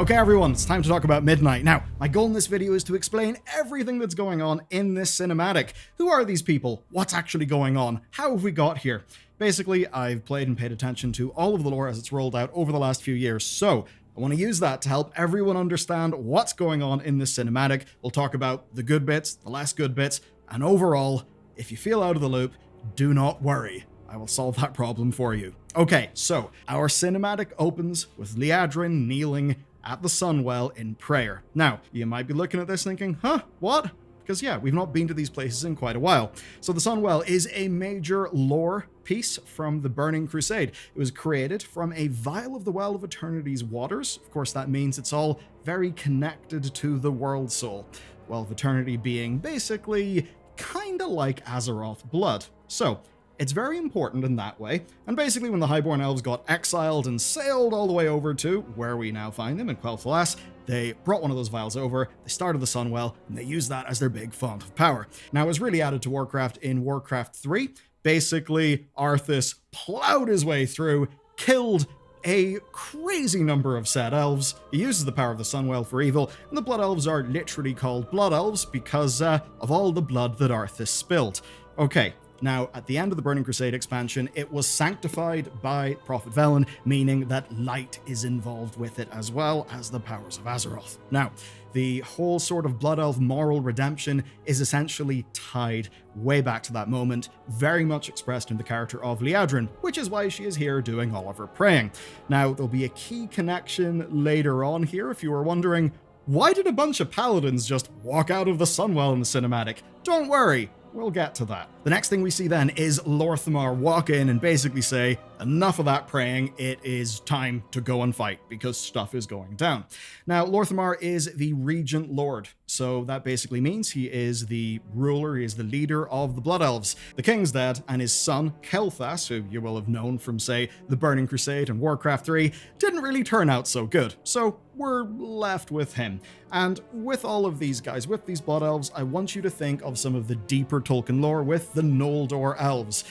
Okay everyone, it's time to talk about Midnight. Now, my goal in this video is to explain everything that's going on in this cinematic. Who are these people? What's actually going on? How have we got here? Basically, I've played and paid attention to all of the lore as it's rolled out over the last few years, so I want to use that to help everyone understand what's going on in this cinematic. We'll talk about the good bits, the less good bits, and overall, if you feel out of the loop, do not worry. I will solve that problem for you. Okay, so our cinematic opens with Liadrin kneeling at the sunwell in prayer. Now, you might be looking at this thinking, what? Because yeah, we've not been to these places in quite a while. So the sunwell is a major lore piece from the Burning Crusade. It was created from a vial of the Well of Eternity's waters. Of course, that means it's all very connected to the World Soul. Well of Eternity being basically kinda like Azeroth blood. So it's very important in that way, and basically when the Highborn Elves got exiled and sailed all the way over to where we now find them in Quel'Thalas, they brought one of those vials over, they started the Sunwell, and they used that as their big font of power. Now, it was really added to Warcraft in Warcraft 3. Basically, Arthas plowed his way through, killed a crazy number of said elves. He uses the power of the Sunwell for evil, and the Blood Elves are literally called Blood Elves because of all the blood that Arthas spilled. Okay. Now, at the end of the Burning Crusade expansion, it was sanctified by Prophet Velen, meaning that light is involved with it as well as the powers of Azeroth. Now, the whole sort of Blood Elf moral redemption is essentially tied way back to that moment, very much expressed in the character of Liadrin, which is why she is here doing all of her praying. Now, there'll be a key connection later on here if you were wondering, why did a bunch of paladins just walk out of the Sunwell in the cinematic? Don't worry. We'll get to that. The next thing we see then is Loramar walk in and basically say, enough of that praying, it is time to go and fight because stuff is going down. Now, Loramar is the Regent Lord, so that basically means he is the ruler, he is the leader of the Blood Elves. The king's dead, and his son, Xalatath, who you will have known from, say, the Burning Crusade and Warcraft 3, didn't really turn out so good, so we're left with him. And with all of these guys, with these Blood Elves, I want you to think of some of the deeper Tolkien lore with the Noldor Elves.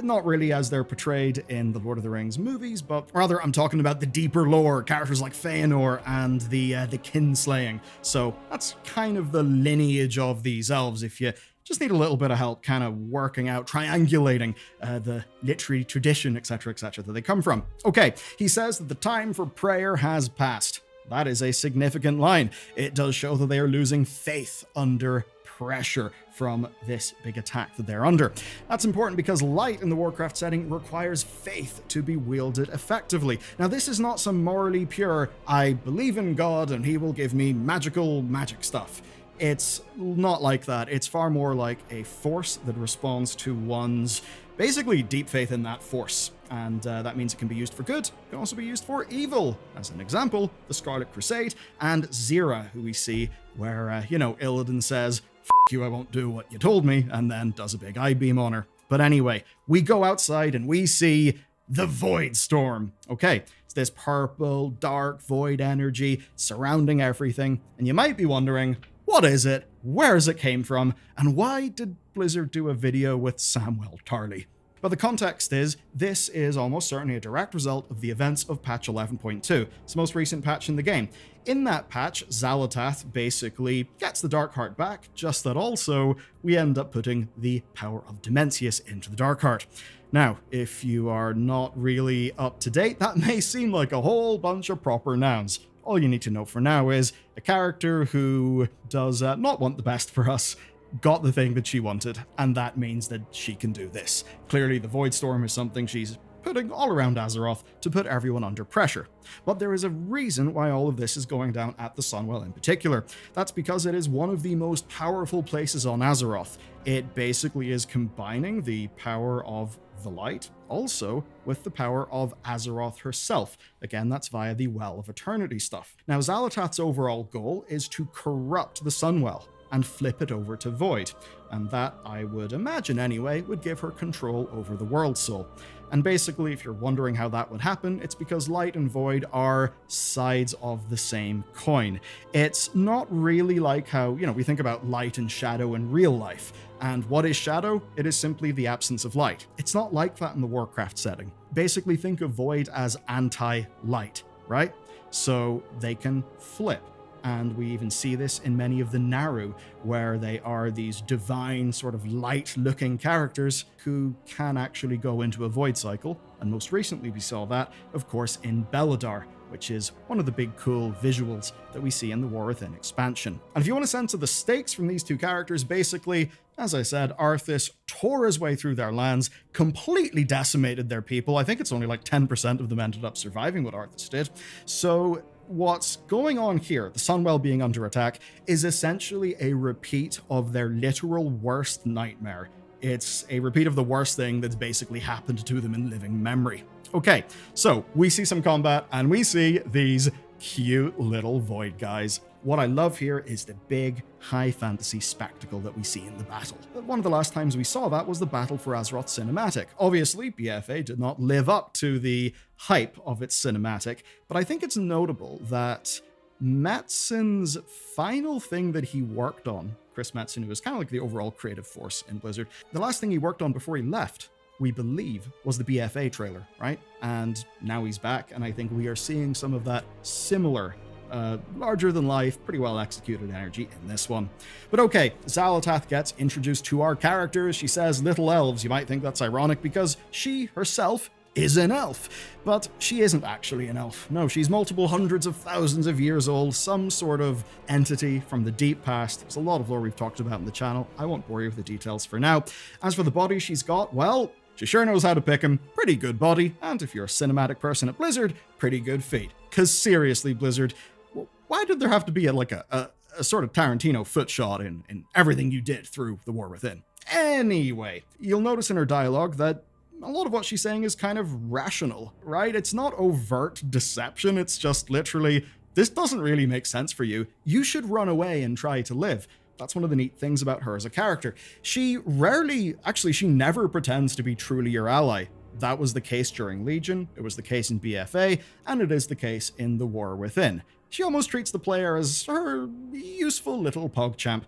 Not really as they're portrayed in the Lord of the Rings movies, but rather I'm talking about the deeper lore, characters like Feanor and the kinslaying. So that's kind of the lineage of these elves if you just need a little bit of help kind of working out, triangulating the literary tradition, etc., that they come from. Okay, he says that the time for prayer has passed. That is a significant line. It does show that they are losing faith under pressure from this big attack that they're under. That's important because light in the Warcraft setting requires faith to be wielded effectively. Now, this is not some morally pure, I believe in God and he will give me magic stuff. It's not like that. It's far more like a force that responds to one's basically deep faith in that force. And that means it can be used for good. It can also be used for evil. As an example, the Scarlet Crusade and Xera, who we see where, Illidan says, "F you, I won't do what you told me," and then does a big eye beam on her. But anyway, we go outside and we see the Void Storm. Okay, it's this purple, dark void energy surrounding everything. And you might be wondering, what is it? Where has it came from? And why did Blizzard do a video with Samwell Tarly? But the context is, this is almost certainly a direct result of the events of patch 11.2. It's the most recent patch in the game. In that patch, Xalatath basically gets the Darkheart back, just that also we end up putting the power of Dimensius into the Darkheart. Now, if you are not really up to date, that may seem like a whole bunch of proper nouns. All you need to know for now is a character who does not want the best for us got the thing that she wanted, and that means that she can do this. Clearly, the Void Storm is something she's putting all around Azeroth to put everyone under pressure. But there is a reason why all of this is going down at the Sunwell in particular. That's because it is one of the most powerful places on Azeroth. It basically is combining the power of the light also with the power of Azeroth herself. Again, that's via the Well of Eternity stuff. Now, Xalatath's overall goal is to corrupt the Sunwell and flip it over to Void. And that, I would imagine anyway, would give her control over the World Soul. And basically, if you're wondering how that would happen, it's because light and void are sides of the same coin. It's not really like how, we think about light and shadow in real life. And what is shadow? It is simply the absence of light. It's not like that in the Warcraft setting. Basically, think of void as anti-light, right? so they can flip. And we even see this in many of the Naru, where they are these divine, sort of light-looking characters who can actually go into a void cycle. And most recently we saw that, of course, in Bellular, which is one of the big cool visuals that we see in the War Within expansion. And if you want a sense of the stakes from these two characters, basically, as I said, Arthas tore his way through their lands, completely decimated their people. I think it's only like 10% of them ended up surviving what Arthas did. So what's going on here, the Sunwell being under attack, is essentially a repeat of their literal worst nightmare. It's a repeat of the worst thing that's basically happened to them in living memory. Okay, so we see some combat and we see these cute little void guys. What I love here is the big, high fantasy spectacle that we see in the battle. One of the last times we saw that was the Battle for Azeroth cinematic. Obviously, BFA did not live up to the hype of its cinematic, but I think it's notable that Metzen's final thing that he worked on, Chris Metzen, who was kind of like the overall creative force in Blizzard, the last thing he worked on before he left, we believe, was the BFA trailer, right? And now he's back, and I think we are seeing some of that similar larger than life, pretty well executed energy in this one. But okay, Xalatath gets introduced to our characters. She says little elves. You might think that's ironic because she herself is an elf, but she isn't actually an elf. No, she's multiple hundreds of thousands of years old, some sort of entity from the deep past. There's a lot of lore we've talked about in the channel. I won't bore you with the details for now. As for the body she's got, well, she sure knows how to pick him. Pretty good body, and if you're a cinematic person at Blizzard, pretty good feet. Because seriously, Blizzard, why did there have to be a sort of Tarantino foot shot in everything you did through the War Within? Anyway, you'll notice in her dialogue that a lot of what she's saying is kind of rational, right? It's not overt deception, it's just literally, this doesn't really make sense for you. You should run away and try to live. That's one of the neat things about her as a character. She never pretends to be truly your ally. That was the case during Legion, it was the case in BFA, and it is the case in the War Within. She almost treats the player as her useful little PogChamp.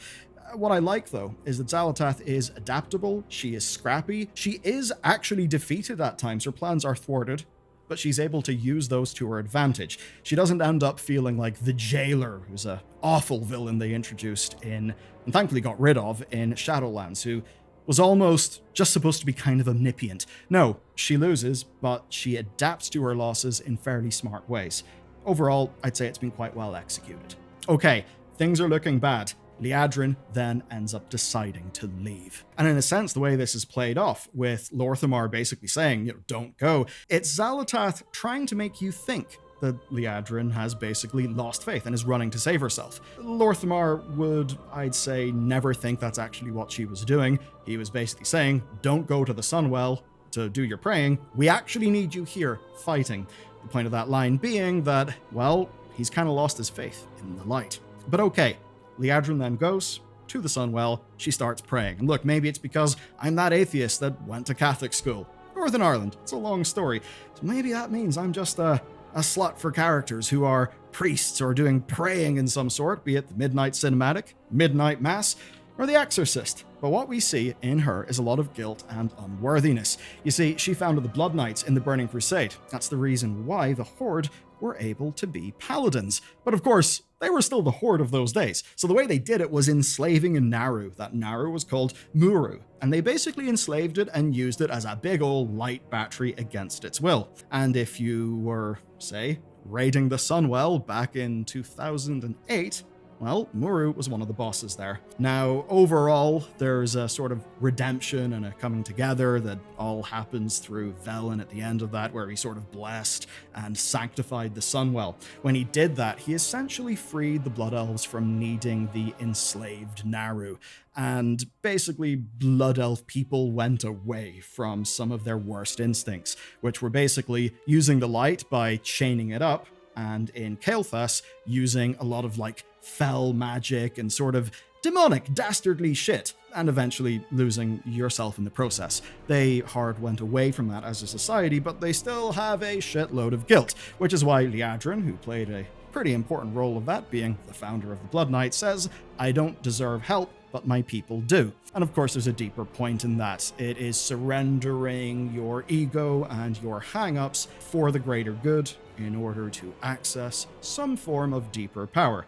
What I like, though, is that Xalatath is adaptable, she is scrappy, she is actually defeated at times, her plans are thwarted, but she's able to use those to her advantage. She doesn't end up feeling like the Jailer, who's an awful villain they introduced in, and thankfully got rid of, in Shadowlands, who was almost just supposed to be kind of omnipotent. No, she loses, but she adapts to her losses in fairly smart ways. Overall, I'd say it's been quite well executed. Okay, things are looking bad. Liadrin then ends up deciding to leave. And in a sense, the way this is played off, with Loramar basically saying, don't go, it's Xalatath trying to make you think that Liadrin has basically lost faith and is running to save herself. Loramar would, I'd say, never think that's actually what she was doing. He was basically saying, don't go to the Sunwell to do your praying. We actually need you here fighting. The point of that line being that, well, he's kind of lost his faith in the light. But okay, Liadrin then goes to the Sunwell, she starts praying. And look, maybe it's because I'm that atheist that went to Catholic school. Northern Ireland, it's a long story. So maybe that means I'm just a slut for characters who are priests or doing praying in some sort, be it the Midnight Cinematic, Midnight Mass, or The Exorcist. But what we see in her is a lot of guilt and unworthiness. You see, she founded the Blood Knights in the Burning Crusade. That's the reason why the Horde were able to be paladins. But of course, they were still the Horde of those days. So the way they did it was enslaving a Naru. That Naru was called Muru. And they basically enslaved it and used it as a big old light battery against its will. And if you were, say, raiding the Sunwell back in 2008, well, Muru was one of the bosses there. Now, overall, there's a sort of redemption and a coming together that all happens through Velen at the end of that, where he sort of blessed and sanctified the Sunwell. When he did that, he essentially freed the Blood Elves from needing the enslaved Naru. And basically, Blood Elf people went away from some of their worst instincts, which were basically using the light by chaining it up, and in Xalatath, using a lot of fell magic and sort of demonic, dastardly shit, and eventually losing yourself in the process. They hard went away from that as a society, but they still have a shitload of guilt, which is why Liadrin, who played a pretty important role of that, being the founder of the Blood Knight, says, "I don't deserve help, but my people do." And of course, there's a deeper point in that. It is surrendering your ego and your hang-ups for the greater good in order to access some form of deeper power.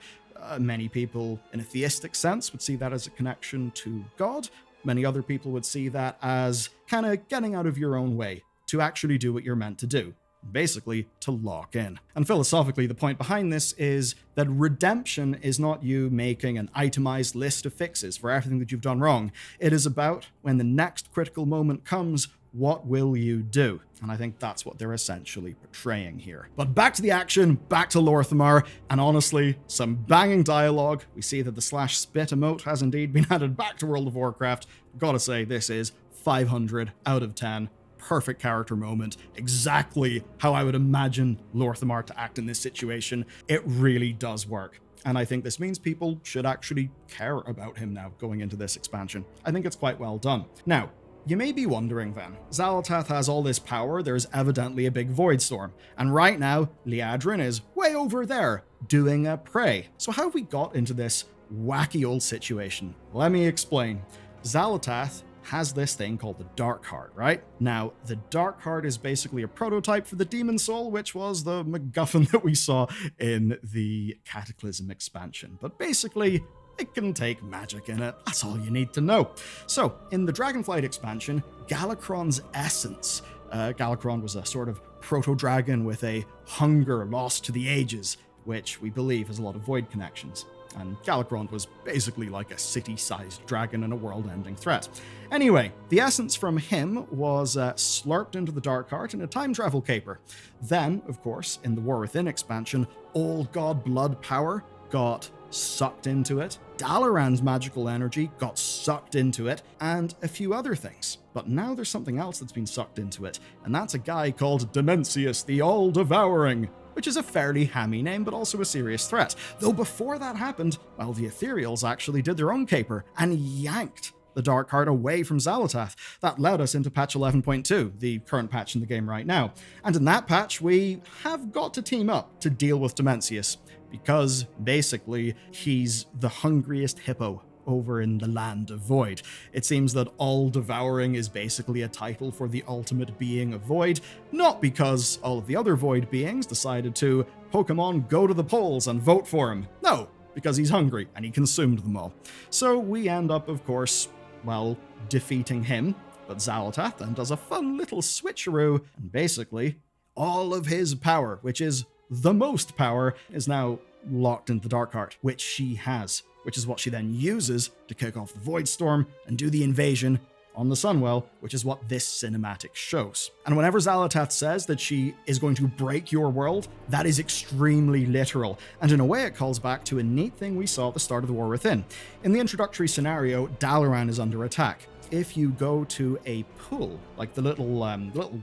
Many people, in a theistic sense, would see that as a connection to God. Many other people would see that as kind of getting out of your own way to actually do what you're meant to do. Basically, to lock in. And philosophically, the point behind this is that redemption is not you making an itemized list of fixes for everything that you've done wrong. It is about, when the next critical moment comes, what will you do? And I think that's what they're essentially portraying here. But back to the action, back to Loramar, and honestly, some banging dialogue. We see that the /spit emote has indeed been added back to World of Warcraft. Gotta say, this is 500 out of 10. Perfect character moment, exactly how I would imagine Loramar to act in this situation. It really does work. And I think this means people should actually care about him now going into this expansion. I think it's quite well done. Now, you may be wondering then, Xalatath has all this power, there's evidently a big void storm, and right now, Liadrin is way over there, doing a prey. So how have we got into this wacky old situation? Let me explain. Xalatath has this thing called the Dark Heart, right? Now, the Dark Heart is basically a prototype for the Demon Soul, which was the MacGuffin that we saw in the Cataclysm expansion. But basically, it can take magic in it. That's all you need to know. So, in the Dragonflight expansion, Galakron's essence. Galakron was a sort of proto-dragon with a hunger lost to the ages, which we believe has a lot of void connections. And Galakron was basically like a city-sized dragon and a world-ending threat. Anyway, the essence from him was slurped into the Dark Heart in a time travel caper. Then, of course, in the War Within expansion, Old God Blood power got sucked into it, Dalaran's magical energy got sucked into it, and a few other things. But now there's something else that's been sucked into it, and that's a guy called Demencius the All-Devouring, which is a fairly hammy name, but also a serious threat. Though before that happened, well, the Ethereals actually did their own caper and yanked the Dark Heart away from Xalatath. That led us into patch 11.2, the current patch in the game right now. And in that patch, we have got to team up to deal with Demencius, because basically he's the hungriest hippo over in the land of Void. It seems that All-Devouring is basically a title for the ultimate being of Void, not because all of the other Void beings decided to Pokemon go to the polls and vote for him. No, because he's hungry and he consumed them all. So we end up, of course, well, defeating him, but Xalatath then does a fun little switcheroo, and basically all of his power, which is the most power, is now locked into the Dark Heart, which she has, which is what she then uses to kick off the Void Storm and do the invasion on the Sunwell, which is what this cinematic shows. And whenever Xalatath says that she is going to break your world, that is extremely literal, and in a way it calls back to a neat thing we saw at the start of the War Within. In the introductory scenario, Dalaran is under attack. If you go to a pool, like the little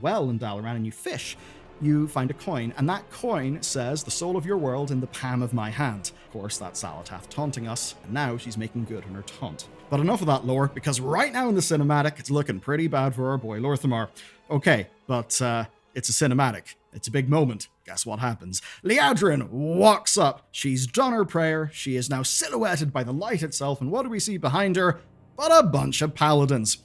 well in Dalaran, and you fish, you find a coin, and that coin says, "The soul of your world in the palm of my hand." Of course, that's Xalatath taunting us, and now she's making good on her taunt. But enough of that lore, because right now in the cinematic, it's looking pretty bad for our boy Loramar. Okay, but it's a cinematic. It's a big moment. Guess what happens? Liadrin walks up. She's done her prayer. She is now silhouetted by the light itself, and what do we see behind her? But a bunch of paladins.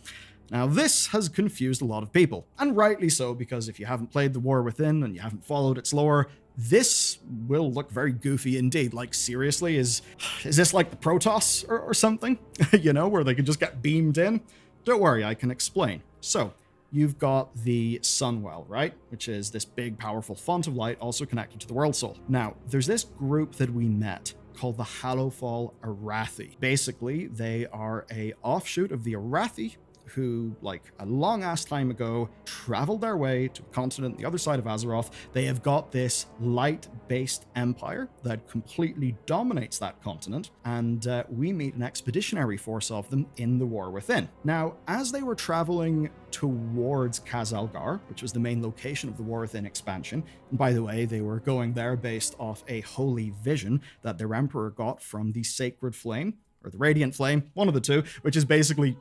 Now, this has confused a lot of people, and rightly so, because if you haven't played the War Within and you haven't followed its lore, this will look very goofy indeed. Like, seriously, is this like the Protoss or something? You know, where they can just get beamed in? Don't worry, I can explain. So, you've got the Sunwell, right? Which is this big, powerful font of light also connected to the World Soul. Now, there's this group that we met called the Hallowfall Arathi. Basically, they are a offshoot of the Arathi, who, like a long-ass time ago, traveled their way to a continent on the other side of Azeroth. They have got this light-based empire that completely dominates that continent, and we meet an expeditionary force of them in the War Within. Now, as they were traveling towards Khazalgar, which was the main location of the War Within expansion, and by the way, they were going there based off a holy vision that their emperor got from the Sacred Flame, or the Radiant Flame, one of the two, which is basically,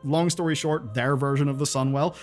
long story short, their version of the Sunwell.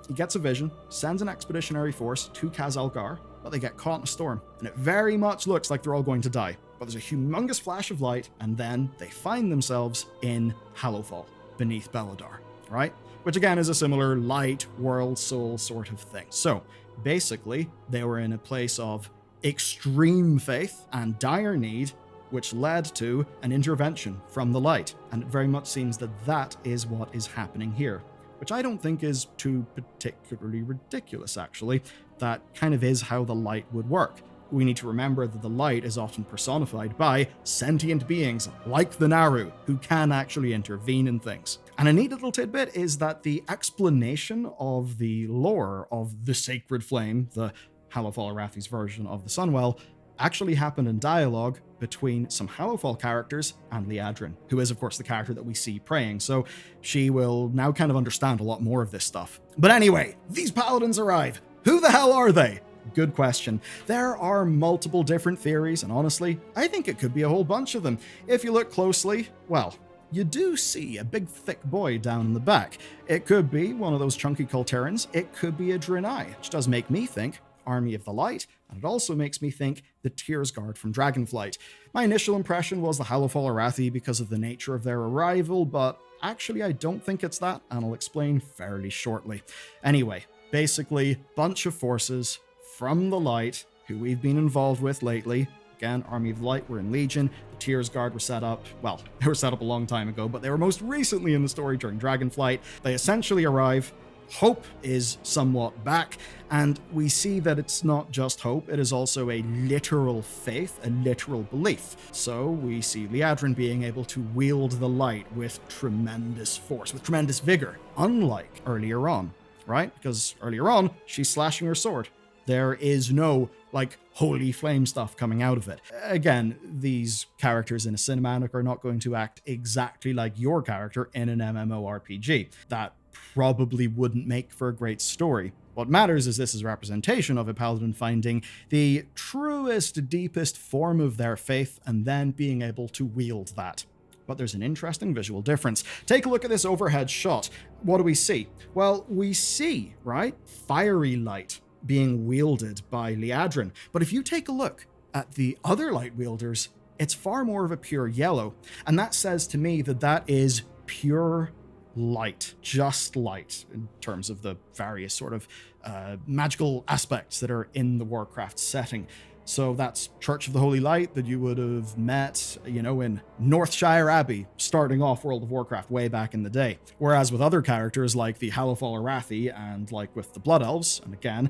He gets a vision, sends an expeditionary force to Khazalgar, but they get caught in a storm, and it very much looks like they're all going to die. But there's a humongous flash of light, and then they find themselves in Hallowfall, beneath Bellular, right? Which again is a similar light, world, soul sort of thing. So basically, they were in a place of extreme faith and dire need, which led to an intervention from the light. And it very much seems that that is what is happening here, which I don't think is too particularly ridiculous, actually. That kind of is how the light would work. We need to remember that the light is often personified by sentient beings like the Naru, who can actually intervene in things. And a neat little tidbit is that the explanation of the lore of the Sacred Flame, the Hallowfall Arathi's version of the Sunwell, actually happened in dialogue between some Hallowfall characters and Liadrin, who is, of course, the character that we see praying. So she will now kind of understand a lot more of this stuff. But anyway, these paladins arrive. Who the hell are they? Good question. There are multiple different theories, and honestly, I think it could be a whole bunch of them. If you look closely, well, you do see a big thick boy down in the back. It could be one of those chunky Kulterans. It could be a Draenei, which does make me think Army of the Light, and it also makes me think the Tears Guard from Dragonflight. My initial impression was the Hallowfall Arathi because of the nature of their arrival, but actually I don't think it's that, and I'll explain fairly shortly. Anyway, basically, bunch of forces from the Light, who we've been involved with lately. Again, Army of the Light were in Legion. The Tears Guard were set up, well, they were set up a long time ago, but they were most recently in the story during Dragonflight. They essentially arrive. Hope is somewhat back, and we see that it's not just hope, it is also a literal faith, a literal belief. So we see Liadrin being able to wield the light with tremendous force, with tremendous vigor, unlike earlier on, right? Because earlier on, she's slashing her sword. There is no, like, holy flame stuff coming out of it. Again, these characters in a cinematic are not going to act exactly like your character in an MMORPG. That probably wouldn't make for a great story. What matters is this is a representation of a paladin finding the truest, deepest form of their faith and then being able to wield that. But there's an interesting visual difference. Take a look at this overhead shot. What do we see? Well, we see, right, fiery light being wielded by Liadrin. But if you take a look at the other light wielders, it's far more of a pure yellow. And that says to me that that is pure light, just light, in terms of the various sort of magical aspects that are in the Warcraft setting. So that's Church of the Holy Light that you would have met, you know, in Northshire Abbey, starting off World of Warcraft way back in the day. Whereas with other characters like the Hallowfall Arathi and like with the Blood Elves, and again,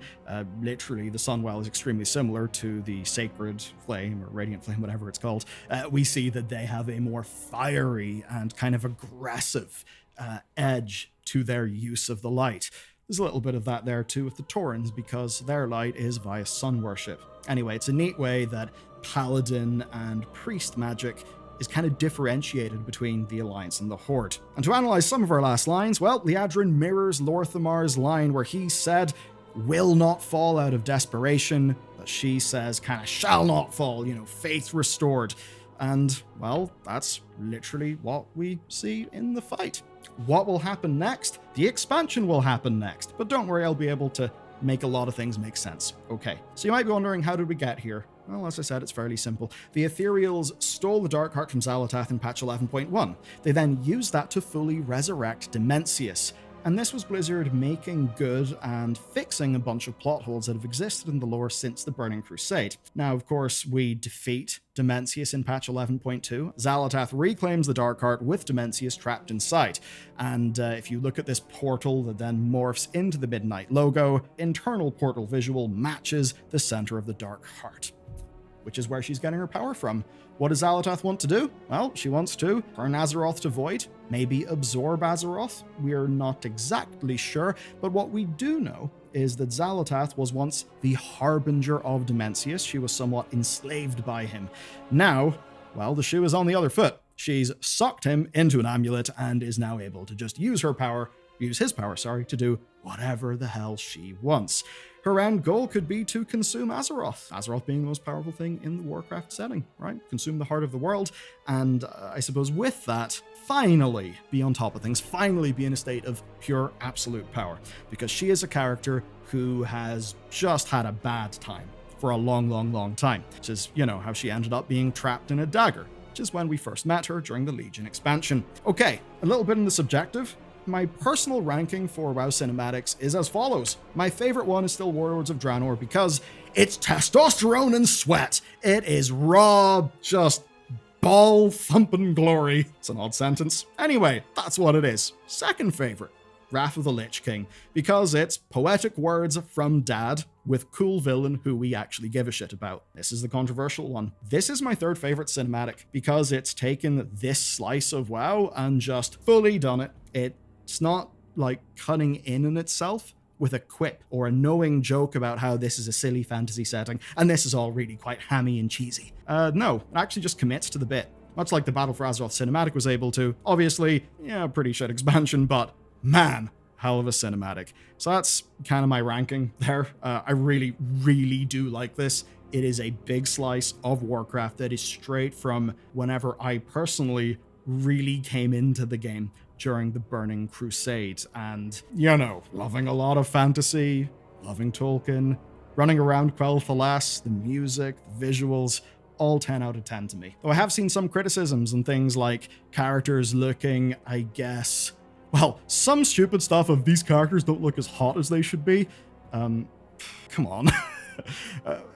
literally the Sunwell is extremely similar to the Sacred Flame or Radiant Flame, whatever it's called, we see that they have a more fiery and kind of aggressive edge to their use of the light. There's a little bit of that there too with the Taurens because their light is via sun worship. Anyway, it's a neat way that paladin and priest magic is kind of differentiated between the Alliance and the Horde. And to analyze some of our last lines, well, Liadrin mirrors Lorthamar's line where he said, will not fall out of desperation, but she says kind of shall not fall, you know, faith restored. And, well, that's literally what we see in the fight. What will happen next? The expansion will happen next, but don't worry, I'll be able to make a lot of things make sense. Okay, so you might be wondering, how did we get here? Well, as I said, it's fairly simple. The Ethereals stole the Darkheart from Xalatath in patch 11.1. They then used that to fully resurrect Demencius. And this was Blizzard making good and fixing a bunch of plot holes that have existed in the lore since the Burning Crusade. Now, of course, we defeat Demencius in patch 11.2. Xalatath reclaims the Darkheart with Demencius trapped inside. And if you look at this portal that then morphs into the Midnight logo, internal portal visual matches the center of the Darkheart, which is where she's getting her power from. What does Xalatath want to do? Well, she wants to turn Azeroth to void, maybe absorb Azeroth. We're not exactly sure, but what we do know is that Xalatath was once the harbinger of Demencius. She was somewhat enslaved by him. Now, well, the shoe is on the other foot. She's sucked him into an amulet and is now able to just use his power, to do whatever the hell she wants. her end goal could be to consume Azeroth. Azeroth being the most powerful thing in the Warcraft setting, right? Consume the heart of the world, and I suppose with that, finally be on top of things, finally be in a state of pure absolute power, because she is a character who has just had a bad time for a long time, which is, you know, how she ended up being trapped in a dagger, which is when we first met her during the Legion expansion. Okay, a little bit in the subjective. My personal ranking for WoW cinematics is as follows. My favorite one is still Warlords of Draenor because it's testosterone and sweat. It is raw, just ball-thumping glory. It's an odd sentence. Anyway, that's what it is. Second favorite, Wrath of the Lich King, because it's poetic words from Dad with cool villain who we actually give a shit about. This is the controversial one. This is my third favorite cinematic because it's taken this slice of WoW and just fully done it. It's not like cutting in on itself with a quip or a knowing joke about how this is a silly fantasy setting and this is all really quite hammy and cheesy. No, it actually just commits to the bit, much like the Battle for Azeroth cinematic was able to. Obviously, yeah, pretty shit expansion, but man, hell of a cinematic. So that's kind of my ranking there. I really do like this. It is a big slice of Warcraft that is straight from whenever I personally really came into the game during the Burning Crusade, and, you know, loving a lot of fantasy, loving Tolkien, running around Quel'Thalas, the music, the visuals, all 10 out of 10 to me. Though I have seen some criticisms and things like characters looking, I guess, well, some stupid stuff of these characters don't look as hot as they should be. Come on.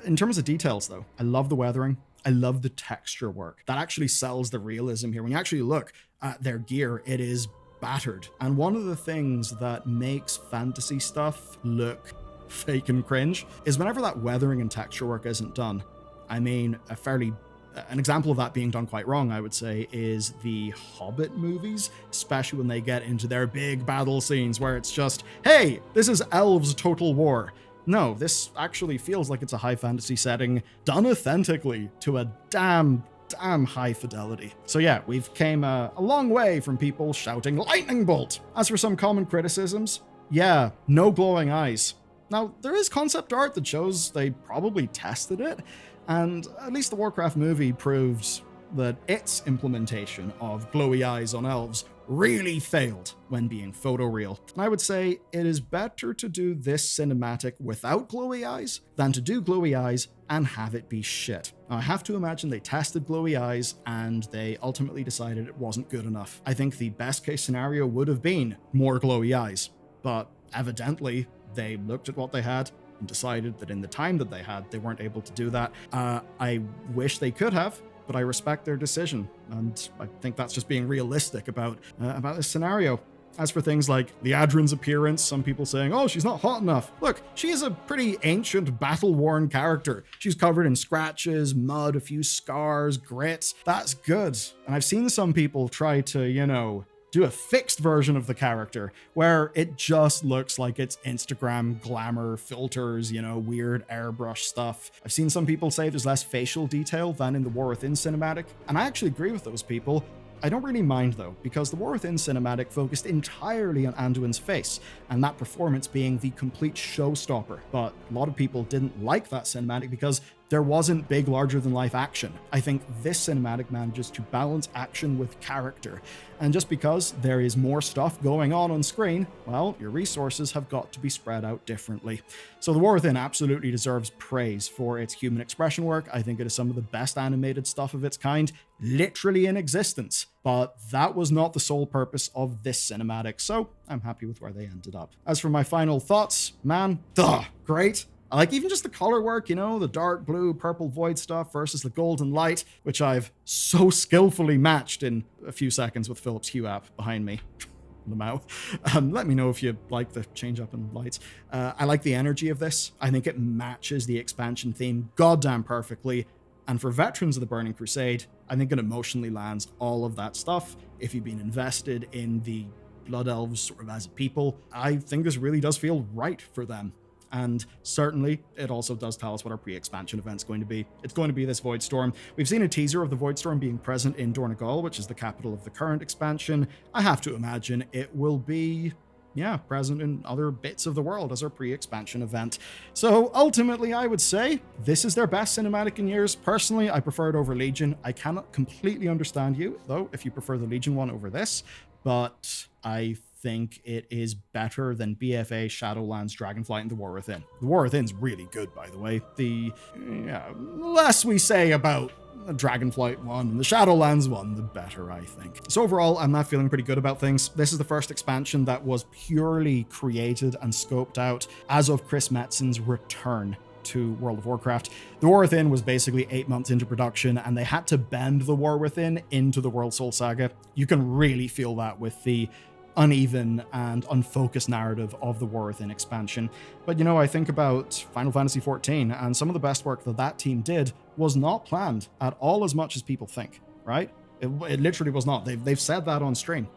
In terms of details, though, I love the weathering. I love the texture work. That actually sells the realism here. When you actually look at their gear, it is battered. And one of the things that makes fantasy stuff look fake and cringe is whenever that weathering and texture work isn't done. I mean, an example of that being done quite wrong, I would say, is the Hobbit movies, especially when they get into their big battle scenes where it's just, hey, this is elves total war. No, this actually feels like it's a high fantasy setting done authentically to a damn high fidelity. So yeah, we've came a long way from people shouting lightning bolt. As for some common criticisms, yeah, no glowing eyes. Now, there is concept art that shows they probably tested it, and at least the Warcraft movie proved that its implementation of glowy eyes on elves really failed when being photoreal. And I would say it is better to do this cinematic without glowy eyes than to do glowy eyes and have it be shit. Now, I have to imagine they tested glowy eyes and they ultimately decided it wasn't good enough. I think the best case scenario would have been more glowy eyes, but evidently they looked at what they had and decided that in the time that they had, they weren't able to do that. I wish they could have, but I respect their decision, and I think that's just being realistic about this scenario. As for things like Liadrin's appearance, some people saying, oh, she's not hot enough. Look, she is a pretty ancient, battle-worn character. She's covered in scratches, mud, a few scars, grit. That's good. And I've seen some people try to, you know, do a fixed version of the character where it just looks like it's Instagram glamour filters, you know, weird airbrush stuff. I've seen some people say there's less facial detail than in the War Within cinematic, and I actually agree with those people. I don't really mind though, because the War Within cinematic focused entirely on Anduin's face, and that performance being the complete showstopper. But a lot of people didn't like that cinematic because there wasn't big, larger-than-life action. I think this cinematic manages to balance action with character, and just because there is more stuff going on screen, well, your resources have got to be spread out differently. So the War Within absolutely deserves praise for its human expression work. I think it is some of the best animated stuff of its kind, literally in existence. But that was not the sole purpose of this cinematic, so I'm happy with where they ended up. As for my final thoughts, man, great. I like even just the color work, you know, the dark blue, purple void stuff versus the golden light, which I've so skillfully matched in a few seconds with Philip's Hue app behind me. The mouth. Let me know if you like the change up in lights. I like the energy of this. I think it matches the expansion theme goddamn perfectly. And for veterans of the Burning Crusade, I think it emotionally lands all of that stuff. If you've been invested in the Blood Elves sort of as a people, I think this really does feel right for them. And certainly, it also does tell us what our pre-expansion event's going to be. It's going to be this Void Storm. We've seen a teaser of the Void Storm being present in Dornegal, which is the capital of the current expansion. I have to imagine it will be yeah, present in other bits of the world as our pre-expansion event. So ultimately, I would say this is their best cinematic in years. Personally, I prefer it over Legion. I cannot completely understand you, though, if you prefer the Legion one over this, but I think it is better than BFA, Shadowlands, Dragonflight, and The War Within. The War Within's really good, by the way. The less we say about the Dragonflight one and the Shadowlands one, the better, I think. So overall, I'm not feeling pretty good about things. This is the first expansion that was purely created and scoped out as of Chris Metzen's return to World of Warcraft. The War Within was basically 8 months into production, and they had to bend the War Within into the World Soul Saga. You can really feel that with the uneven and unfocused narrative of the War Within expansion. But I think about Final Fantasy XIV, and some of the best work that team did was not planned at all as much as people think, right? It literally was not. They've said that on stream.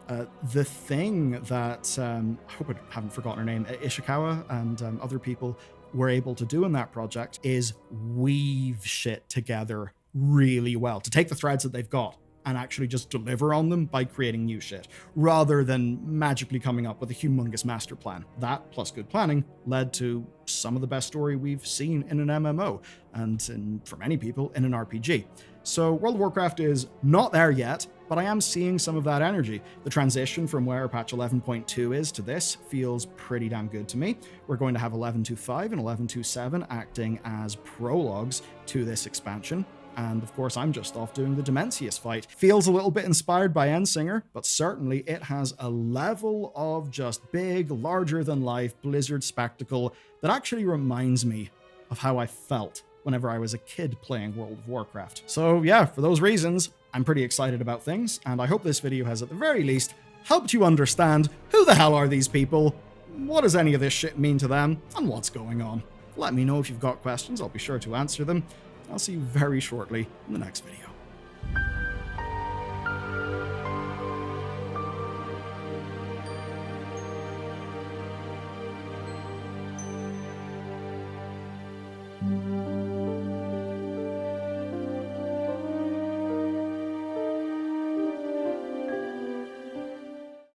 The thing that, I hope I haven't forgotten her name, Ishikawa and other people were able to do in that project is weave shit together really well, to take the threads that they've got and actually just deliver on them by creating new shit, rather than magically coming up with a humongous master plan. That, plus good planning, led to some of the best story we've seen in an MMO, and for many people, in an RPG. So World of Warcraft is not there yet, but I am seeing some of that energy. The transition from where patch 11.2 is to this feels pretty damn good to me. We're going to have 11.2.5 and 11.2.7 acting as prologues to this expansion. And of course, I'm just off doing the Demencius fight. Feels a little bit inspired by Endsinger, but certainly it has a level of just big, larger-than-life Blizzard spectacle that actually reminds me of how I felt whenever I was a kid playing World of Warcraft. So yeah, for those reasons, I'm pretty excited about things, and I hope this video has at the very least helped you understand who the hell are these people, what does any of this shit mean to them, and what's going on. Let me know if you've got questions, I'll be sure to answer them. I'll see you very shortly in the next video.